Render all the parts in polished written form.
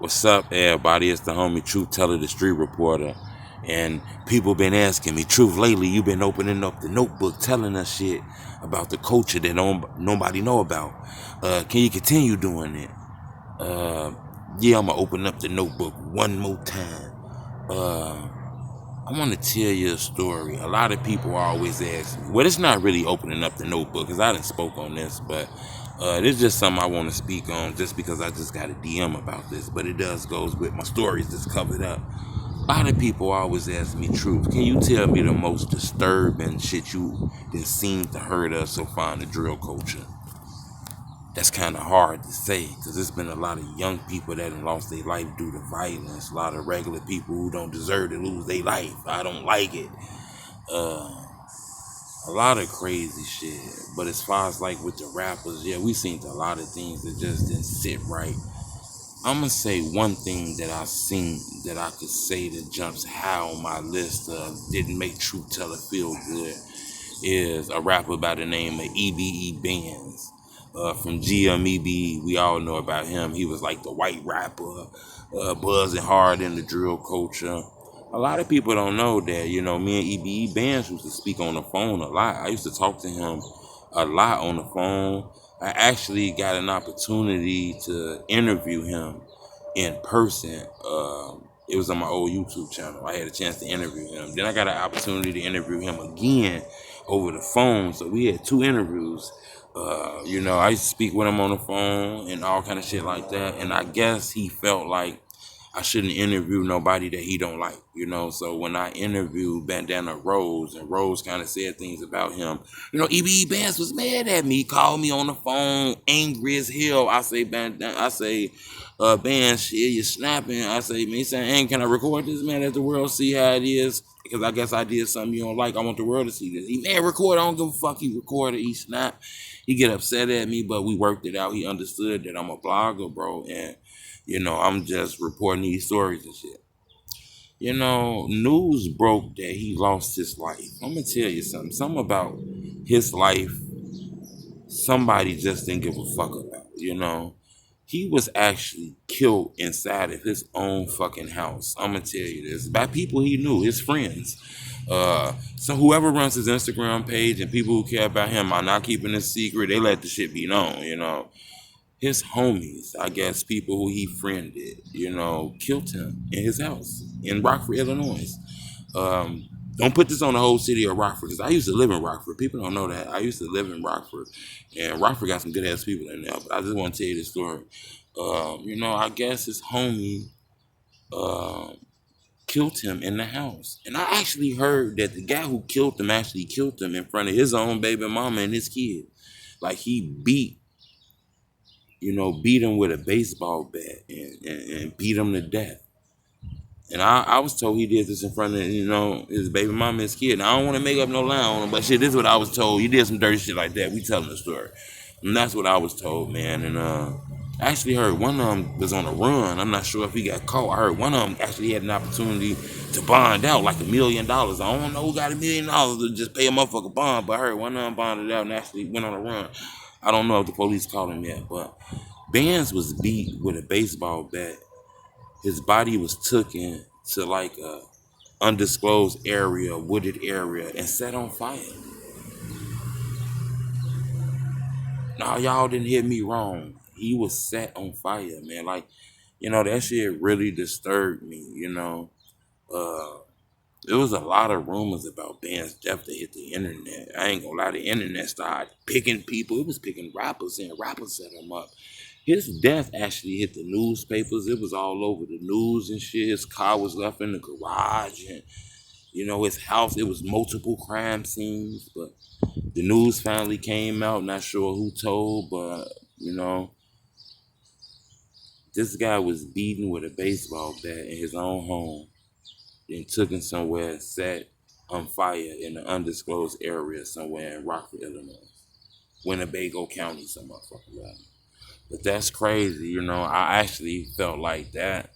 What's up, everybody? It's the homie Truth Teller, the street reporter. And people been asking me, Truth, lately you been opening up the notebook telling us shit about the culture that nobody know about. Can you continue doing it? Uh, yeah, I'm gonna open up the notebook one more time. Uh, I want to tell you a story. A lot of people always ask me. Well, it's not really opening up the notebook because I didn't spoke on this, but this is just something I want to speak on just because I just got a DM about this. But it does goes with my stories that's covered up. A lot of people always ask me, Truth, can you tell me the most disturbing shit you that seems to hurt us so far in the drill culture? That's kind of hard to say because there's been a lot of young people that have lost their life due to violence. A lot of regular people who don't deserve to lose their life. I don't like it. Uh, a lot of crazy shit. But as far as like with the rappers, yeah, we seen a lot of things that just didn't sit right. I'm gonna say one thing that I seen that I could say that jumps high on my list didn't make Truth Teller feel good is a rapper by the name of EBE Benz. From GMEB, we all know about him. He was like the white rapper, buzzing hard in the drill culture. A lot of people don't know that, me and EBE Benz used to speak on the phone a lot. I used to talk to him a lot on the phone. I actually got an opportunity to interview him in person. It was on my old YouTube channel. I had a chance to interview him. Then I got an opportunity to interview him again over the phone. So we had two interviews. I used to speak with him on the phone and all kind of shit like that. And I guess he felt like I shouldn't interview nobody that he don't like. So when I interviewed Bandana Rose, and Rose kind of said things about him, EBE Bands was mad at me, called me on the phone, angry as hell. I say, Bands, shit, you snapping. I say, man, he said, hey, can I record this, man, let the world see how it is? Because I guess I did something you don't like. I want the world to see this. He, man, record. I don't give a fuck. He recorded. He snapped. He get upset at me, but we worked it out. He understood that I'm a blogger, bro, and I'm just reporting these stories and shit. News broke that he lost his life. I'm gonna tell you something. Something about his life, somebody just didn't give a fuck about. He was actually killed inside of his own fucking house. I'm gonna tell you this by people he knew, his friends. So whoever runs his Instagram page and people who care about him are not keeping it secret. They let the shit be known. His homies, I guess people who he friended, killed him in his house in Rockford, Illinois. Don't put this on the whole city of Rockford because I used to live in Rockford. People don't know that. I used to live in Rockford, and Rockford got some good ass people in there. But I just want to tell you this story. I guess his homie killed him in the house. And I actually heard that the guy who killed him actually killed him in front of his own baby mama and his kid. Like he beat him with a baseball bat and beat him to death. And I was told he did this in front of, his baby mama and his kid. And I don't want to make up no lie on him, but shit, this is what I was told. He did some dirty shit like that. We telling the story. And that's what I was told, man. And I actually heard one of them was on a run. I'm not sure if he got caught. I heard one of them actually had an opportunity to bond out like $1 million. I don't know who got $1 million to just pay a motherfucker bond, but I heard one of them bonded out and actually went on a run. I don't know if the police caught him yet, but Benz was beat with a baseball bat. His body was taken to like a undisclosed area, wooded area, and set on fire. Now y'all didn't hear me wrong. He was set on fire, man. Like, that shit really disturbed me, Uh there was a lot of rumors about Ben's death that hit the internet. I ain't gonna lie, the internet started picking people. It was picking rappers and rappers set him up. His death actually hit the newspapers. It was all over the news and shit. His car was left in the garage and his house, it was multiple crime scenes, but the news finally came out. Not sure who told, but this guy was beaten with a baseball bat in his own home, then taken somewhere and set on fire in an undisclosed area somewhere in Rockford, Illinois. Winnebago County, some motherfucker like. But that's crazy, I actually felt like that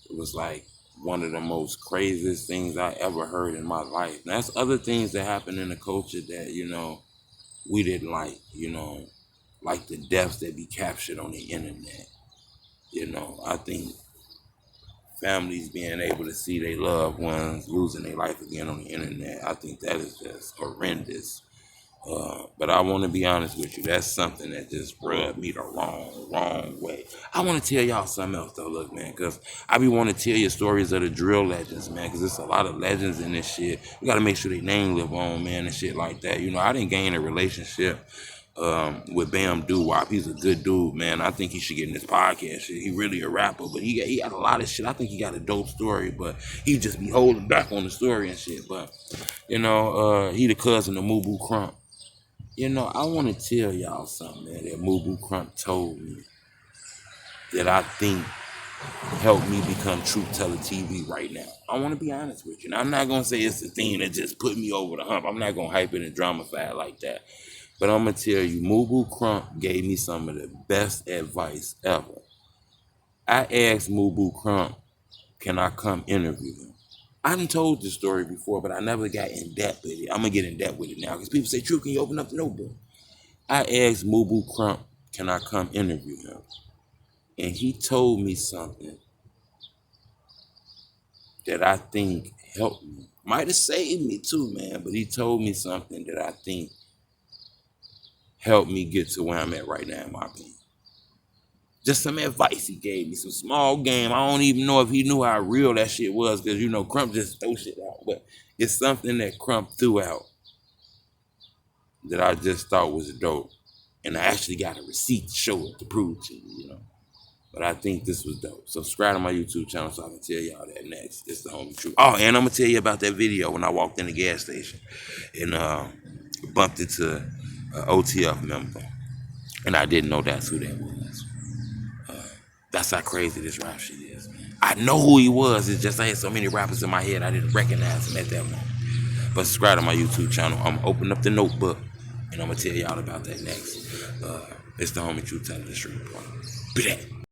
was like one of the most craziest things I ever heard in my life. And that's other things that happen in the culture that, we didn't like the deaths that be captured on the internet. I think families being able to see their loved ones losing their life again on the internet, I think that is just horrendous. But I want to be honest with you. That's something that just rubbed me the wrong way. I want to tell y'all something else though. Look, man, because I be want to tell you stories of the drill legends, man, because there's a lot of legends in this shit. We got to make sure their name live on, man, and shit like that. I didn't gain a relationship with Bam Doo-Wop. He's a good dude, man. I think he should get in this podcast shit. He really a rapper, but he got a lot of shit. I think he got a dope story, but he just be holding back on the story and shit. But he the cousin of Mubu Crump. I want to tell y'all something, man, that Mubu Crump told me that I think helped me become Truth Teller TV right now. I want to be honest with you. Now, I'm not going to say it's the thing that just put me over the hump. I'm not going to hype it and dramify it like that. But I'm going to tell you, Mubu Crump gave me some of the best advice ever. I asked Mubu Crump, can I come interview him? I done told this story before, but I never got in depth with it. I'm going to get in depth with it now because people say, True, can you open up the notebook? I asked Mubu Crump, can I come interview him? And he told me something that I think helped me. Might have saved me too, man, but he told me something that I think helped me get to where I'm at right now, in my opinion. Just some advice he gave me, some small game. I don't even know if he knew how real that shit was because, Crump just throw shit out. But it's something that Crump threw out that I just thought was dope. And I actually got a receipt to show it, to prove to you, But I think this was dope. Subscribe to my YouTube channel so I can tell y'all that next. It's the homie Truth. Oh, and I'm going to tell you about that video when I walked in the gas station and bumped into an OTF member. And I didn't know that's who that was. That's how crazy this rap shit is. I know who he was. It's just I had so many rappers in my head I didn't recognize him at that moment. But subscribe to my YouTube channel. I'm going to open up the notebook and I'm going to tell y'all about that next. It's the homie Truth Teller the Street Report. Be that.